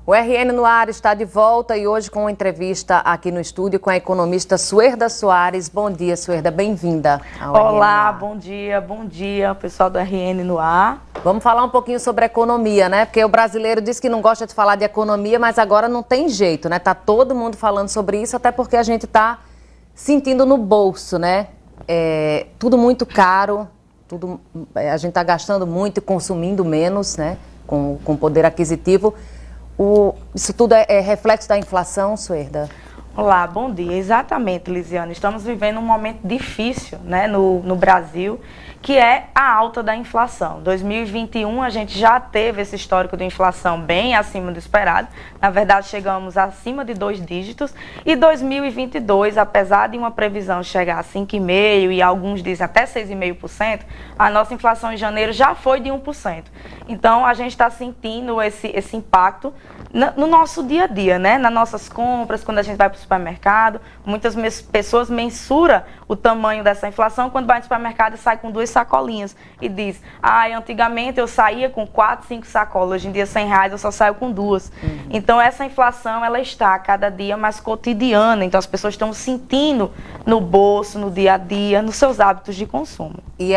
O RN no ar está de volta e hoje com uma entrevista aqui no estúdio com a economista Suerda Soares. Bom dia, Suerda, bem-vinda ao Olá, RN bom dia, pessoal do RN no ar. Vamos falar um pouquinho sobre economia, né? Porque o brasileiro diz que não gosta de falar de economia, mas agora não tem jeito, né? Tá todo mundo falando sobre isso, até porque a gente tá sentindo no bolso, né? Tudo muito caro, a gente tá gastando muito e consumindo menos, né? Com poder aquisitivo. Isso tudo é reflexo da inflação, Suerda? Olá, bom dia. Exatamente, Lisiane. Estamos vivendo um momento difícil, né, no Brasil, que é a alta da inflação. 2021 a gente já teve esse histórico de inflação bem acima do esperado. Na verdade, chegamos acima de 2 dígitos. E 2022, apesar de uma previsão chegar a 5,5% e alguns dizem até 6,5%, a nossa inflação em janeiro já foi de 1%. Então, a gente está sentindo esse impacto no nosso dia a dia, né? Nas nossas compras, quando a gente vai para o supermercado. Muitas pessoas mensuram o tamanho dessa inflação quando vai no supermercado e sai com 2 sacolinhas e diz, antigamente eu saía com 4, 5 sacolas, hoje em dia R$100 eu só saio com 2. Então essa inflação, ela está cada dia mais cotidiana, então as pessoas estão sentindo no bolso, no dia a dia, nos seus hábitos de consumo. E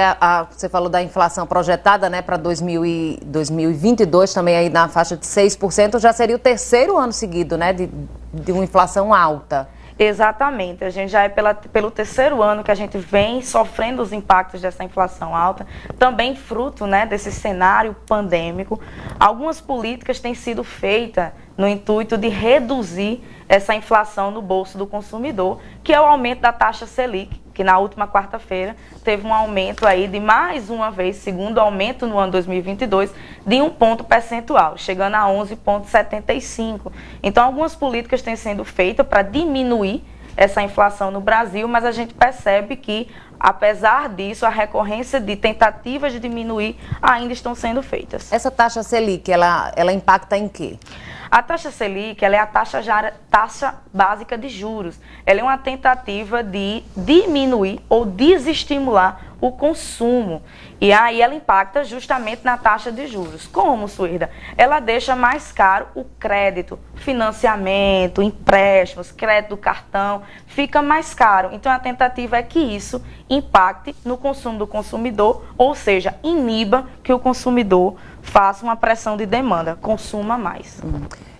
você falou da inflação projetada, né, para 2022, também aí na faixa de 6%, já seria o terceiro ano seguido, né, de uma inflação alta. Exatamente, a gente já é pelo terceiro ano que a gente vem sofrendo os impactos dessa inflação alta, também fruto, né, desse cenário pandêmico. Algumas políticas têm sido feitas no intuito de reduzir essa inflação no bolso do consumidor, que é o aumento da taxa Selic, que na última quarta-feira teve um aumento aí de mais uma vez, segundo aumento no ano 2022, de 1 ponto percentual, chegando a 11,75. Então, algumas políticas têm sido feitas para diminuir essa inflação no Brasil, mas a gente percebe que, apesar disso, a recorrência de tentativas de diminuir ainda estão sendo feitas. Essa taxa Selic, ela impacta em quê? A taxa Selic, ela é a taxa básica de juros. Ela é uma tentativa de diminuir ou desestimular o consumo. E aí ela impacta justamente na taxa de juros. Como, Suerda? Ela deixa mais caro o crédito, financiamento, empréstimos, crédito do cartão, fica mais caro. Então a tentativa é que isso impacte no consumo do consumidor, ou seja, iniba que o consumidor faça uma pressão de demanda, consuma mais.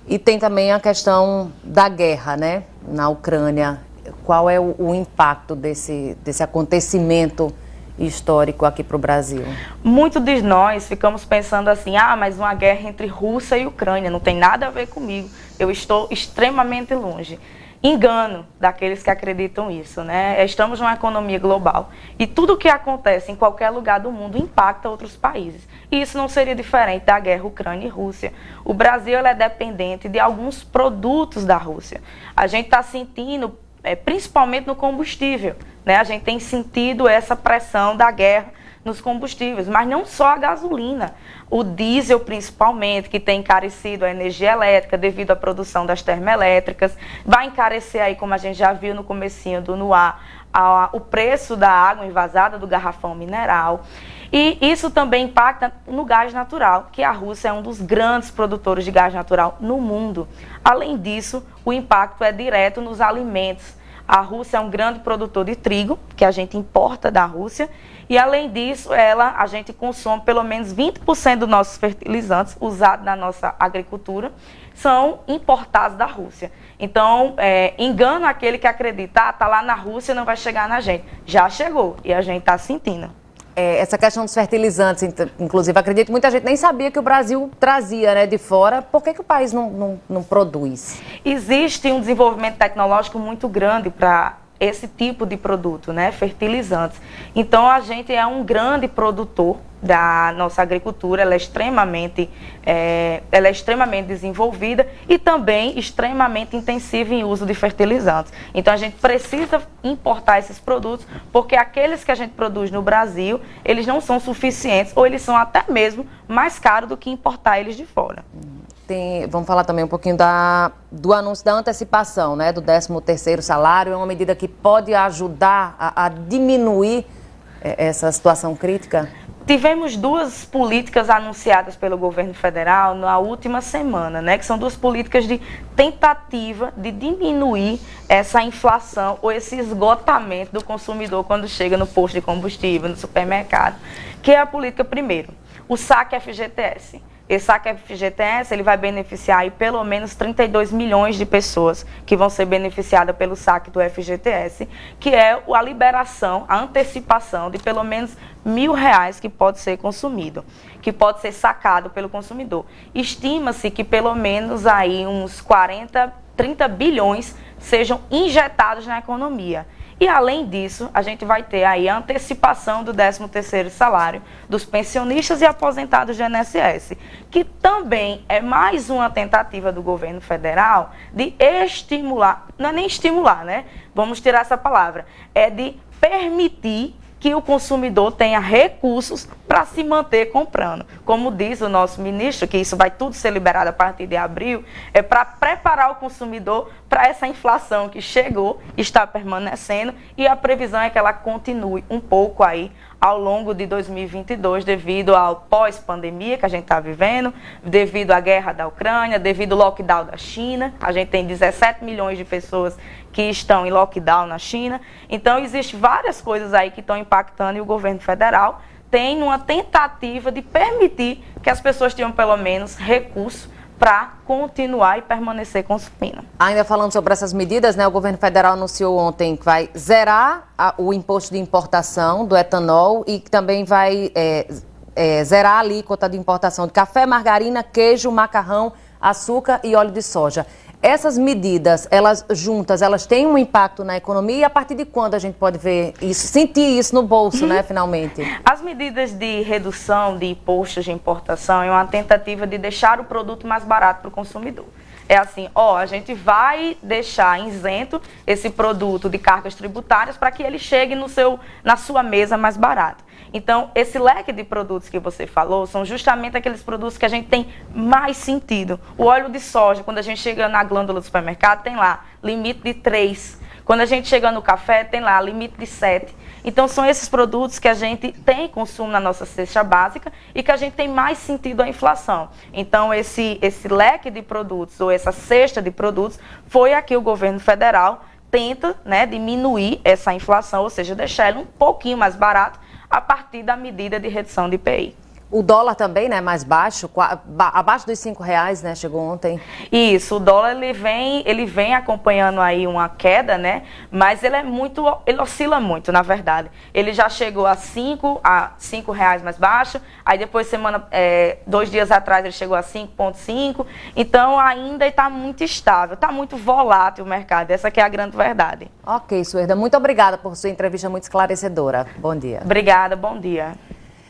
E tem também a questão da guerra, né, na Ucrânia. Qual é o impacto desse acontecimento histórico aqui para o Brasil? Muitos de nós ficamos pensando assim, mas uma guerra entre Rússia e Ucrânia, não tem nada a ver comigo, eu estou extremamente longe. Engano daqueles que acreditam isso, né? Estamos numa economia global e tudo o que acontece em qualquer lugar do mundo impacta outros países. E isso não seria diferente da guerra Ucrânia e Rússia. O Brasil é dependente de alguns produtos da Rússia. A gente está sentindo, principalmente no combustível, né? A gente tem sentido essa pressão da guerra nos combustíveis, mas não só a gasolina. O diesel, principalmente, que tem encarecido a energia elétrica devido à produção das termoelétricas, vai encarecer aí, como a gente já viu no comecinho do Noar, o preço da água envasada do garrafão mineral. E isso também impacta no gás natural, que a Rússia é um dos grandes produtores de gás natural no mundo. Além disso, o impacto é direto nos alimentos. A Rússia é um grande produtor de trigo, que a gente importa da Rússia, e além disso, a gente consome pelo menos 20% dos nossos fertilizantes usados na nossa agricultura, são importados da Rússia. Então, engano aquele que acredita, está lá na Rússia, não vai chegar na gente. Já chegou e a gente está sentindo. Essa questão dos fertilizantes, inclusive, acredito que muita gente nem sabia que o Brasil trazia, né, de fora. Por que o país não produz? Existe um desenvolvimento tecnológico muito grande para esse tipo de produto, né, fertilizantes. Então a gente é um grande produtor da nossa agricultura, ela é extremamente desenvolvida e também extremamente intensiva em uso de fertilizantes. Então a gente precisa importar esses produtos porque aqueles que a gente produz no Brasil, eles não são suficientes ou eles são até mesmo mais caros do que importar eles de fora. Vamos falar também um pouquinho do anúncio da antecipação, né, do 13º salário. É uma medida que pode ajudar a diminuir essa situação crítica? Tivemos duas políticas anunciadas pelo governo federal na última semana, né, que são duas políticas de tentativa de diminuir essa inflação ou esse esgotamento do consumidor quando chega no posto de combustível, no supermercado, que é a política, primeiro, o saque FGTS. Esse saque FGTS ele vai beneficiar aí pelo menos 32 milhões de pessoas que vão ser beneficiadas pelo saque do FGTS, que é a liberação, a antecipação de pelo menos R$ 1.000 que pode ser consumido, que pode ser sacado pelo consumidor. Estima-se que pelo menos aí uns 30 bilhões sejam injetados na economia. E além disso, a gente vai ter aí a antecipação do 13º salário dos pensionistas e aposentados do INSS, que também é mais uma tentativa do governo federal de estimular, não é nem estimular, né? Vamos tirar essa palavra, é de permitir que o consumidor tenha recursos para se manter comprando. Como diz o nosso ministro, que isso vai tudo ser liberado a partir de abril, é para preparar o consumidor para essa inflação que chegou, está permanecendo, e a previsão é que ela continue um pouco aí ao longo de 2022, devido ao pós-pandemia que a gente está vivendo, devido à guerra da Ucrânia, devido ao lockdown da China. A gente tem 17 milhões de pessoas que estão em lockdown na China. Então, existem várias coisas aí que estão impactando, e o governo federal tem uma tentativa de permitir que as pessoas tenham pelo menos recursos para continuar e permanecer consumindo. Ainda falando sobre essas medidas, né, o governo federal anunciou ontem que vai zerar o imposto de importação do etanol e que também vai zerar a alíquota de importação de café, margarina, queijo, macarrão, açúcar e óleo de soja. Essas medidas, elas juntas, elas têm um impacto na economia, e a partir de quando a gente pode ver isso, sentir isso no bolso, né, finalmente? As medidas de redução de impostos de importação é uma tentativa de deixar o produto mais barato para o consumidor. É assim, a gente vai deixar isento esse produto de cargas tributárias para que ele chegue na sua mesa mais barato. Então, esse leque de produtos que você falou são justamente aqueles produtos que a gente tem mais sentido. O óleo de soja, quando a gente chega na glândula do supermercado, tem lá limite de 3. Quando a gente chega no café, tem lá limite de 7. Então, são esses produtos que a gente tem consumo na nossa cesta básica e que a gente tem mais sentido a inflação. Então, esse leque de produtos, ou essa cesta de produtos, foi aqui o governo federal tenta, né, diminuir essa inflação, ou seja, deixar ele um pouquinho mais barato a partir da medida de redução de IPI. O dólar também, né, mais baixo, abaixo dos R$5, né, chegou ontem. Isso, o dólar ele vem acompanhando aí uma queda, né, mas ele oscila muito, na verdade. Ele já chegou a R$5 mais baixo, aí depois 2 dias atrás ele chegou a 5,5, então ainda está muito estável, está muito volátil o mercado, essa que é a grande verdade. Ok, Suerda, muito obrigada por sua entrevista muito esclarecedora. Bom dia. Obrigada, bom dia.